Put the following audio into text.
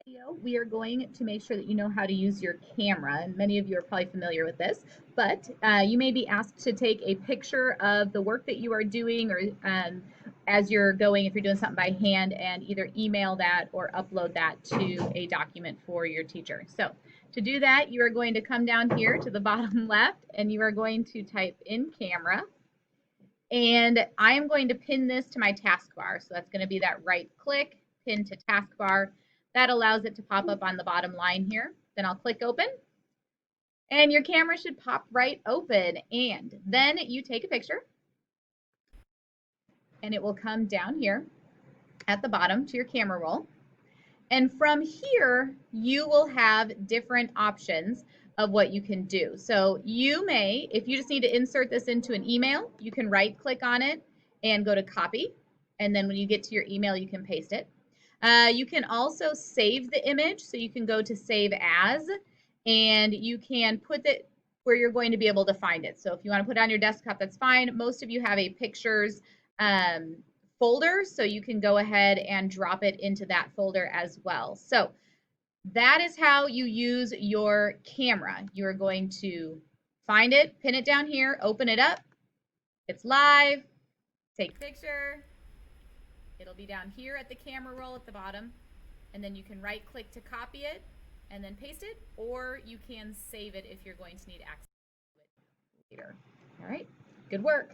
Video, we are going to make sure that you know how to use your camera. And many of you are probably familiar with this, but you may be asked to take a picture of the work that you are doing or as you're going, if you're doing something by hand, and either email that or upload that to a document for your teacher. So to do that, you are going to come down here to the bottom left and you are going to type in camera. And I am going to pin this to my taskbar. So that's going to be that right click, pin to taskbar. That allows it to pop up on the bottom line here. Then I'll click open and your camera should pop right open. And then you take a picture and it will come down here at the bottom to your camera roll. And from here, you will have different options of what you can do. So you may, if you just need to insert this into an email, you can right click on it and go to copy. And then when you get to your email, you can paste it. You can also save the image. So you can go to save as, and you can put it where you're going to be able to find it. So if you want to put it on your desktop, that's fine. Most of you have a pictures folder, so you can go ahead and drop it into that folder as well. So that is how you use your camera. You're going to find it, pin it down here, open it up. It's live. Take a picture. It'll be down here at the camera roll at the bottom. And then you can right click to copy it and then paste it, or you can save it if you're going to need access to it later. All right, good work.